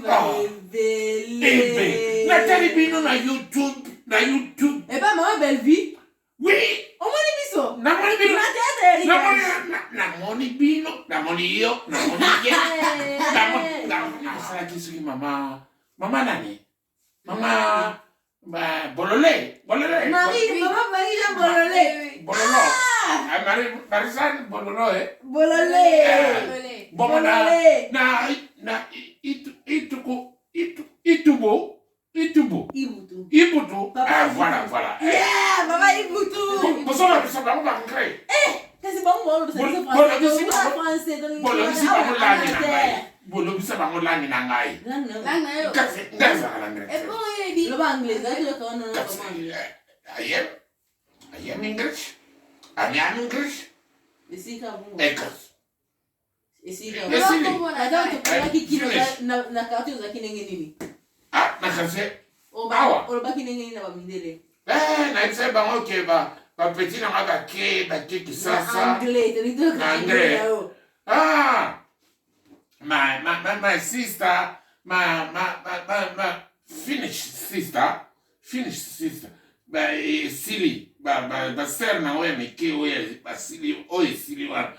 révélé. Nathalie Bino na YouTube. Eh ben, maman, belle vie. Oui. On m'a dit ça. Na moni bino. Na moni bino. Na moni yo. Na moni ye. Na sala kisuki mama. Mama nani? Mama Bololé. Maman Marie Jean Bololé. Bololo. Marisan Bololo Bololé. Bololé. Na Itubo. Ibutu. Voilà. Yeah, maman Ibutu. Bonsoir, ça va, on va créer. Qu'est-ce que c'est bon, français. Bolo bisa bango langi na ngai. Langi yo. Ngaza langi. E bon yedi. Lo anglais, gato ko no. I am English. I am English. Esi ka bungo. Ekas. Esi ka. Ndio kwa kikino na kartu za kinenge nini? Na kase. Awa. O ba kinenge nini na bamindele. Na tse bango ke ba petit na ba ke kisasa. Anglais, ndio ka. Anglais. My sister, my Finnish sister, silly, sir na we meke we silly, silly one,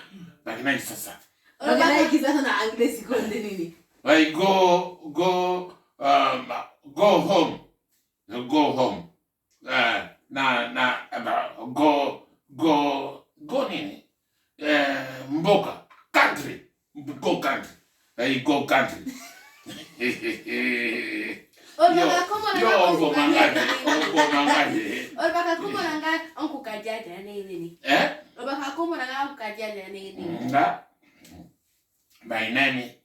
na sasa. Na kisasa na English konde nini? I go home. Go nini? Mboka, country. Go country. I go country. Olbaka como nanga onku kajaja nini? Olbaka como nanga onku kajaja nini? My name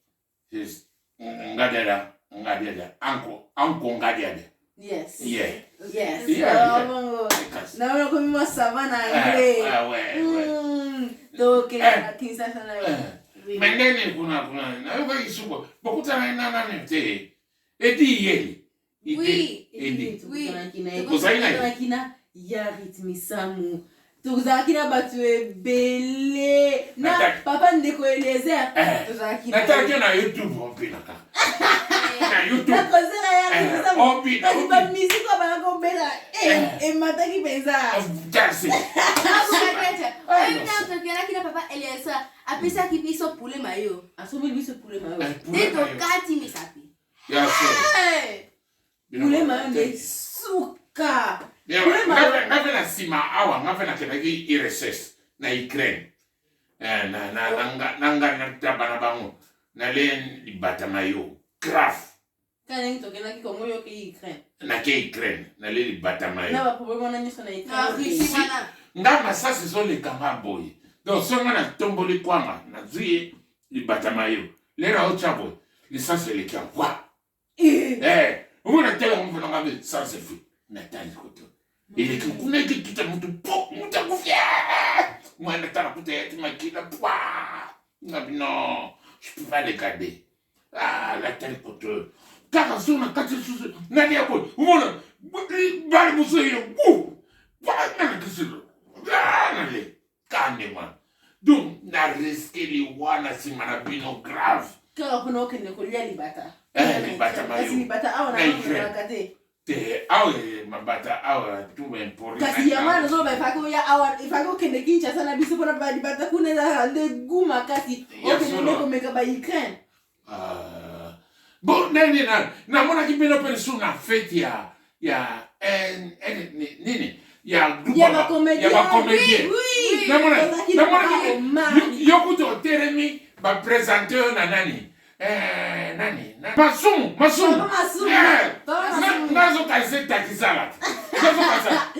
is Ngadera. Uncle Ngadera. Yes. Yeah. Na wewe kwa mimi savana anglais. Ouais. Donc kinsa sana. Mendeni kuna na wewe isuko bokuta na nani te edi yeli edi Tuzaina kina ya ritmisamu tuzakina batwe bele na papa ndeko Eliezer tuzakina nataka na YouTube opina ka na YouTube na kozera ya ritmisamu opina ba miziko ba ko bela mataki penza that's it kina papa Eliezer apesa kibiso pule mayo asomi biso pule mayo ndio kati misapi ya so pule mayo de suka pule mayo ngave na sima awa ngave na kenagi IRSS na Ukraine na tabana bango na len libata mayo grave kana nto kena ki komo yo ke Ukraine na le libata mayo na ba problème na nyoso na Ukraine ngama sasa zo le kama boy donc songa na tomboli kwanga na zuye libata mayo lera ochabo lisansi le kia kwa umuna tela mfuna ngabe sanse fi na tani koto ile kuna kitu mtu kufia mwana tana kute makina pwa ngabi no je peux pas les garder la tani koto kaka sona kati susu nani yako umuna bali museyo na kisilo nale kanema donc na risque li wana simana bino grave quand on a ne kolia libata libata mayo libata awa na kate te awa mabata awa tu empori kasi yamana zo ba fako ya awa ifako kende kincha sana biso pona ba libata kuneza ande guma kasi okene ko meka ba Ukraine bon nene na mona kibino persona fete ya nini ya ba comédien oui na yokuto teremi ba présenter na nani Masumu nazo kaise takizala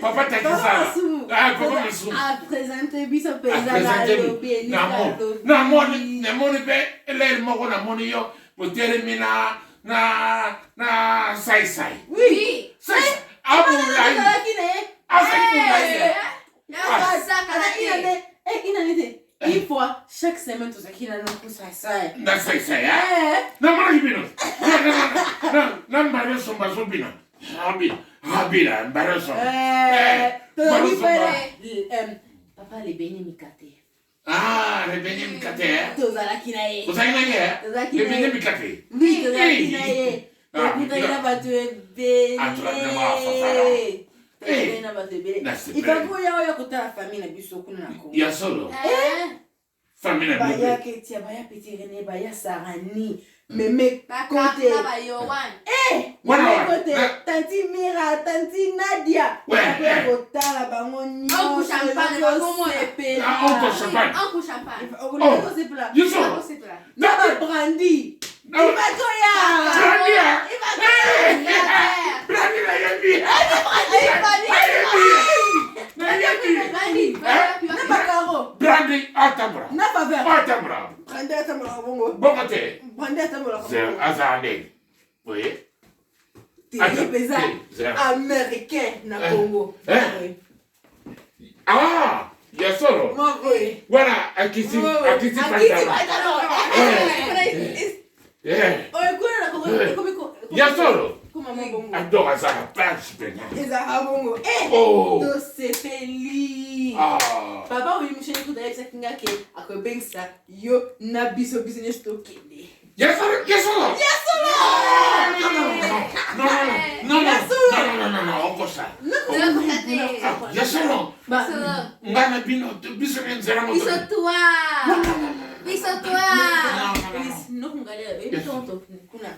papa takizala papa Masumu a présenter biso pezala lobi na moni be ele moko na moni yo poteremi na sai oui sai abulai une fois chaque semaine tout ça qui n'a pas ça na sai na mara hibino na mbareso mbazobina habila mbareso papa les béni mikate Ah, le beignet mikate. Tozalaki na ye. Ozalaki na ye? Tozalaki Le na beignet ye. mikate. Oui, tozalaki na ye. Tokutaki na bato ebele. Tokutaki na bato ebele. Ifako oya kotala famille na biso kuna na Congo. Ya solo. Famille na biso. Baya Ketia, baya Petit René, baya Sarani. Meme côté. Meme côté. Tanti Mira, tanti Nadia. Baya kotala bango nyonso. Uncle champagne, Uncle champagne. Uncle champagne. Uncle sepela. You saw. Naba brandy. Ibatoya. Brandy na yebi. Naba karo. Brandy atambra. Naba ver. Atambra. Brandy atambra bongo. Bongote. Brandy atambra bongo. Azane. Oui. T'es pesa américain na Congo. Ah, ya solo. Voilà, akisi pantalo. Ya solo. Adora sana page pena. Eza bongo. To sepeli. Papa oui msheni kuda yesa kinga ke akobengsa yo na biso business to kende. Ya solo. No, okosa. Ya solo. Ngana biso nzera moto. Biso toi. No kungalia, tonto kuna.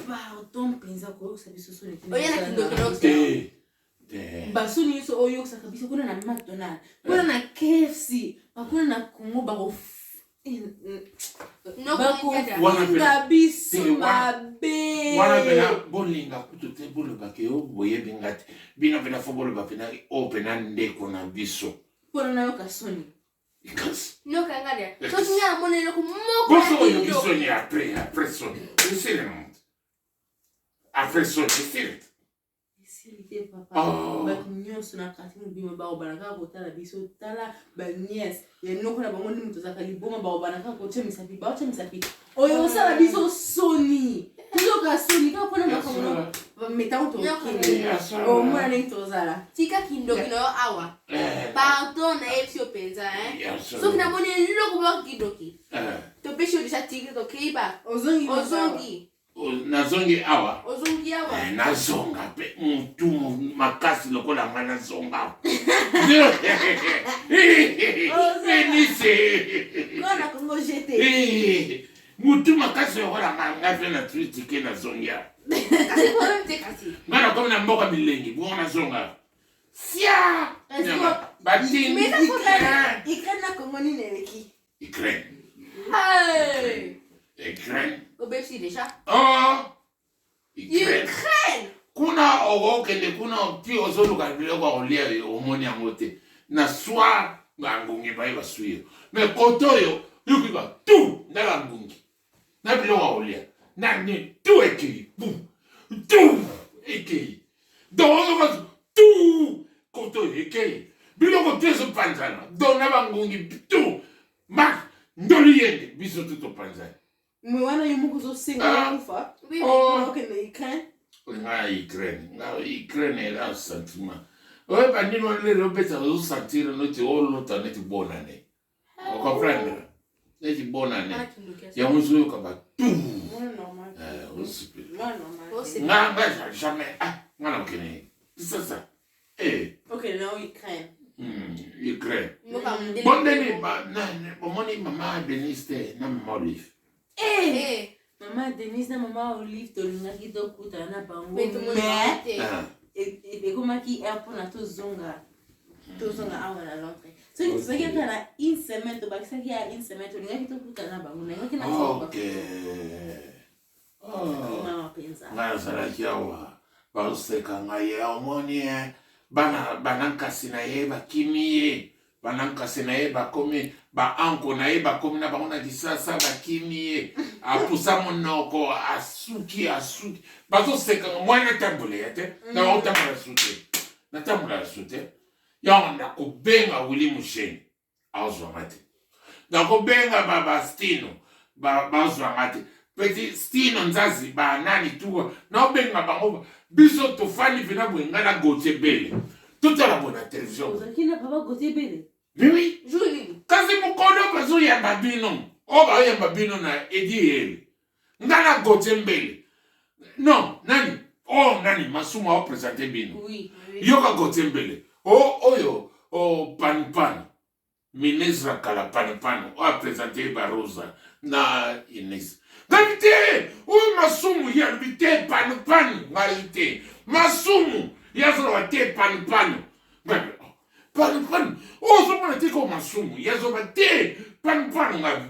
Pardon penza ko sabiso so ni. Oya na kindokino. Basuni so oyo sakabisa kuna na McDonald's. Kuna na KFC, kuna na Congo bako wana biso mabe. Wana bela bolinga kutote bolo bakeo boye bingati. Bina bela fobolo bapena opena ndeko na biso. Pona na yo kasoni. Because no kangalia. So kinya monelo ko moko. Boso yo biso ni après son. C'est le monde. Après son, c'est Silite papa. Ba nyonso na kati mubima ba obanaka ko tala biso tala ba nièce. Ya noko na bango muto zakali boma ba obanaka ko chemisa pi. Ba chemisa pi. Oyo sala biso soni. Tizo ka soni ka pona na kono. Ba meta to kini. O mwana ni tozala. Tika kindokino awa. Pardon na epsi openza So kina moni loko ba kindoki. To pesho disha tigre to keiba. Ozongi. Nazongi awa. Ozongi awa. Nazonga pe mutu makasi lokola ngana zonga. Nise. Kona Congo jete. Mutu makasi lokola ngana fe na tritike na zonga. Kasi kwa mte kasi. Ngana kama na mboka milengi, bwana zonga. Sia. Batini. Ikren na Congo ni neleki. Ikren. Hey. Ikren. Obepsi déjà. Ukraine. Kuna ogo kende kuna ti ozoluka biloko olia omoni amote. Na swa ngangungi ba ibasuyo. Me kotoyo yukiba tu ndala ngungi. Na biloko olia. Na ni tu eki. Tu eki. Dono ba tu kotoyo eki. Biloko teso panzana. Dona bangungi tu. Ma ndoli yende biso tuto panzana. Mwana yumu zo singa ufa. Okay na Ukraine. Ukraine era sentiment. Oye bandino le robeta zo sentire no ti oluta ne ti bonane. O comprendre? Ne ti bonane. Ya muzo ka ba tu. Normal. Osipe. Normal. Nga jamais. Ngana okene. C'est ça. Okay, now Ukraine. Ukraine. Bondeni ba na bomoni mama Denise na Olive. Maman Denise na maman Olive tolingaki tokutana bango. Mais et comment qui est pour na tozonga awa na Londres. So tu sais qu'il y a une semaine to bakisa qui a une semaine tolingaki tokutana bango na ngaki na tsoba. Mama penza. Ngana sala kiawa. Ba useka ngaye omoni bana kasina ye bakimiye. Banankasi na ye bakomi ba anko na ye bakomi na bango na disasa bakimi ye apusa monoko asuki bazo seka mwana tambule yete na otambula sute na tambula sute ya na kubenga Willy Musheni azwa mate na kubenga baba Stino bazwa mate petit Stino nzazi ba nani tuwa na obenga bango biso tofani vina bwenga na gote bele toute la bonne télévision. Ozaki na papa gote bele. Oui. Juli. Kasi mukono bazo yamba bino. Oba yamba bino na edi ele. Ngana gotembele. Non, nani? Oh, nani? Masuma o presente bino. Oui. Yoka gotembele. Oh, oyo. Oh, pan. Ministre kala pan. O a presente Barosa na Ines. Gavite! O masumu yambite pan. Ngalite. Masumu. Yazo wate pan. Pan. Oh, so m'a dit comme masumu. Yazo wate pan.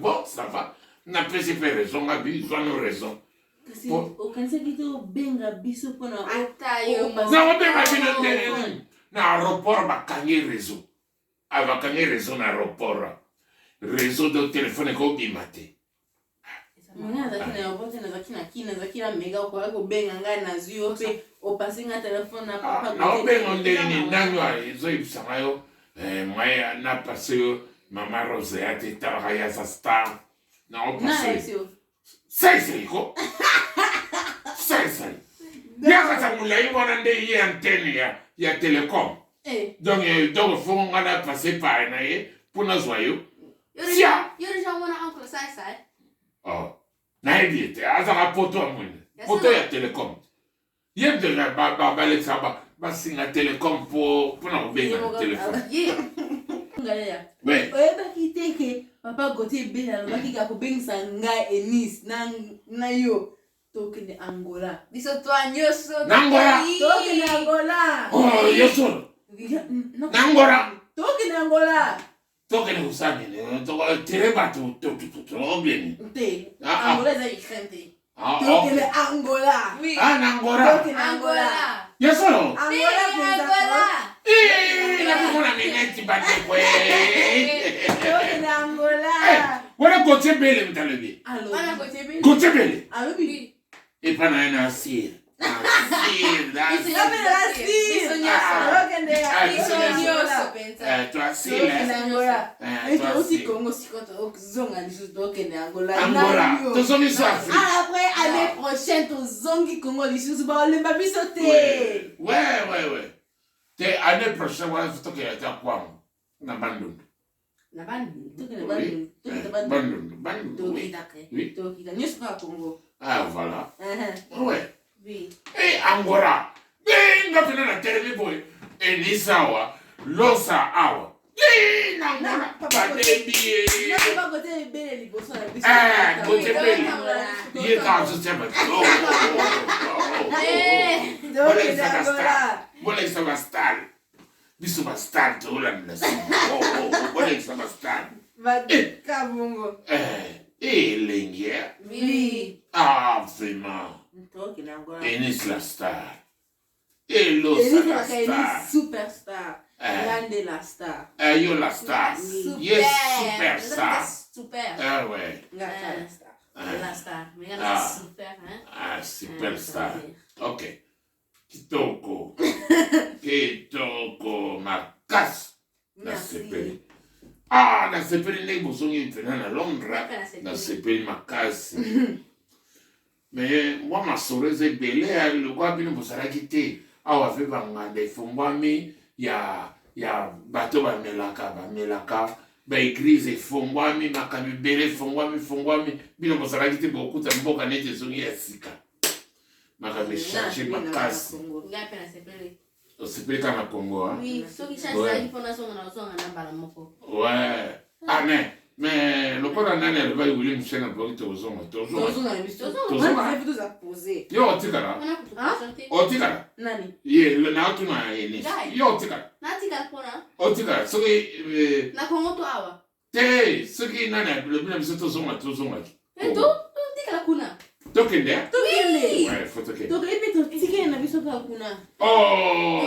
Bon, ça va. Na pesi pe raison, gabi. Ils ont raison. Kasi okanisa kito benga biso pona Atayo. Na obenga bino na aéroport bakangi réseau. Abakangi réseau na aéroport. Réseau de téléphone ko bimate. Mwana zakina yopote na zakina mega kwa benga ngai na zio pe opasinga telefone na papa. Na obenga ndeni nanywa ezo ibsangayo maya na paseo mama Rose ate taraya sa star. Na opaseo. Sai ko. Sai. Yaka sa mulai wana nde ye antenne ya telecom. Donc faut on a passé par na ye pour na zoyo. Sia. Yori jamona uncle sai. Oh. Na edite azaka poto amune. Poto ya telecom. Yem de la ba le saba ba singa telecom pour na obenga téléphone. Yeah. Ngalea. Ouais. Oeba kiteke papa gote bela lobaki ka bengisa ngai Enis na yo toke Angola. Biso toanyoso. Nangola. Toke Angola. Oh, yeso. Nangola. Toke Angola. Toke ne usami ne. Toke tereba to bien. Te. Angola za ikente. Ah, Toke Angola. Nangola. Toke Angola. Yeso. Angola. Na kuna mineti bate kwe. Toke Angola. Wala gote bele mtalebi. Allo. Wana kochebe. Gote bele. Allo bi. E pana na asir. Asir. Tu asir. Angola. Tu somi so Afrique. Après, année prochaine, tu zongi Congo, les choses, le babi sauté. Ouais. Te année prochaine, wala futoke ya ta kwa. Na Bandung. Na bandi. Bandung. Oui. Ah, voilà. Ouais. Oui. Eh, Angola. Nga pina na telemi boy. Enisawa. Losa awa. Angola. Batebi. Gote bele. Ye ka zo sema. Bola isa bastal. Biso bastal to la nasi. Bola isa bastal. Lengia. Oui. Ah, vraiment. Enis la star. Losa la star. Superstar. Grande la star. Yo la star. Yes, superstar. Super. Ah ouais. La star. Mais la super, hein. Ah, superstar. Ok. Kitoko. Makas. Na sepeli. Ah, na sepeli ne bosongi tena na Londres. Na sepeli makasi. Mais moi ma sorese bele le kwa bino bosaraki te. Awa fe bangande fombami ya bato ba melaka ba église fombami makabi bele fombami bino bosaraki te bokuta mboka nete zongi ya sika. Makabi changer makasi. Ngapi na sepeli. Osepeli kama Congo, hein? Oui, ceux qui cherchent la fondation on a balamoko. Ouais. Ah mais le port nani elle va y voler une chaîne à bloquer toujours. Yo otikala. Otikala. Nani? Ye le na tu na ene. Yo otikala. Natika pona. Otikala. Soki Na Congo to awa. te soki nani le bina biso tozonga. Eto, tika kuna. Tokende? Tokende. Ouais, faut toke. Donc epe to tike na biso ka kuna. Oh.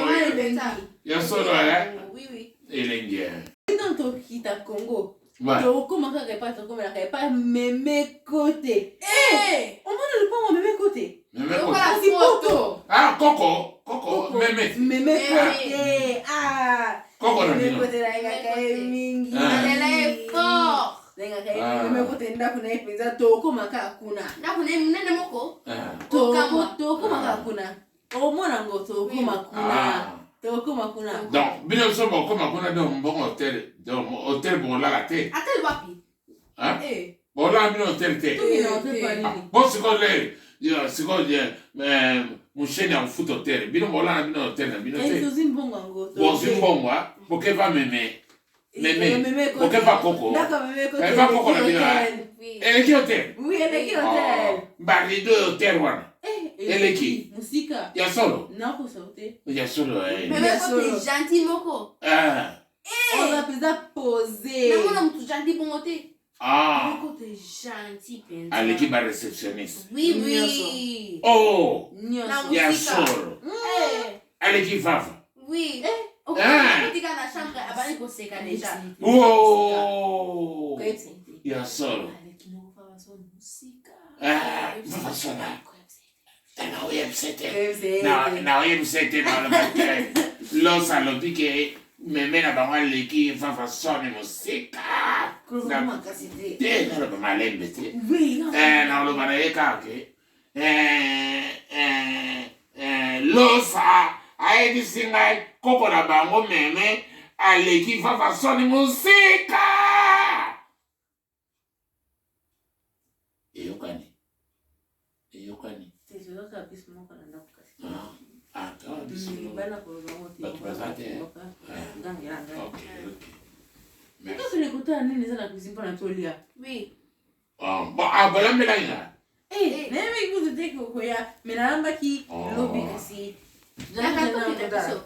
Ya solo hein? Oui. Elengi. Quand to kita Congo. Ouais. To comment ka pas to comment la pas même côté. On va le prendre même côté. Même photo. Ah, Coco, Meme. Même côté. Ah. Coco na Même bino. côté la ga mingi. Elle est fort. Lenga kai même côté nda kuna ipinza to comment ka kuna. Na kuna mnene moko. To comment ka kuna. O mwana ngo to comment kuna. Tokoma kuna. Donc, bino so ba koma kuna do mbongo hotel bola la te. Atel wapi? Eh. Bola bino hotel te. Tu ina hotel pa nini? Bon siko le, yo siko je musheni ya foot hotel. Bino bola na bino hotel na bino te. Eh, tozimbongo ngo. Bozimbongo a, boke va meme. Boke va koko. D'accord, meme koko. Va koko na bino. Eleki hotel. Oui, eleki hotel. Bari do hotel wana. Eleki. Musika. Ya solo. Nako saute. Ya solo Meme kote gentil moko. On a pesa posé. Namona mtu gentil bongo te. Meme kote gentil penza. Aleki ba réceptionniste. Oui. Oh. Nyoso. Ya solo. Aleki vava. Oui. Ok, tika na chambre abali koseka déjà. Oh. Ya solo. Aleki no fa son musika. Vava sona. Na oyebsete. Na Na oyebsete na matin. Lo salopi ke meme na bango aleki vava sona musika. Kuruma kasite. Te na lo malembe te. Oui. Na lo bana eka ke. Lo sa ayebi singa koko na bango meme aleki vava sona musika. Eyokani. Tezo ka bismo kana na kasi. Toi, bismo. Bana ko ngoti. Ok. Merci. Kasi nikuta nini sana kuzimpa na tolia. Oui. Bon, voilà mais là il a. Neme kuzu teko ko ya menamba ki lobi kasi. Naka to kina biso.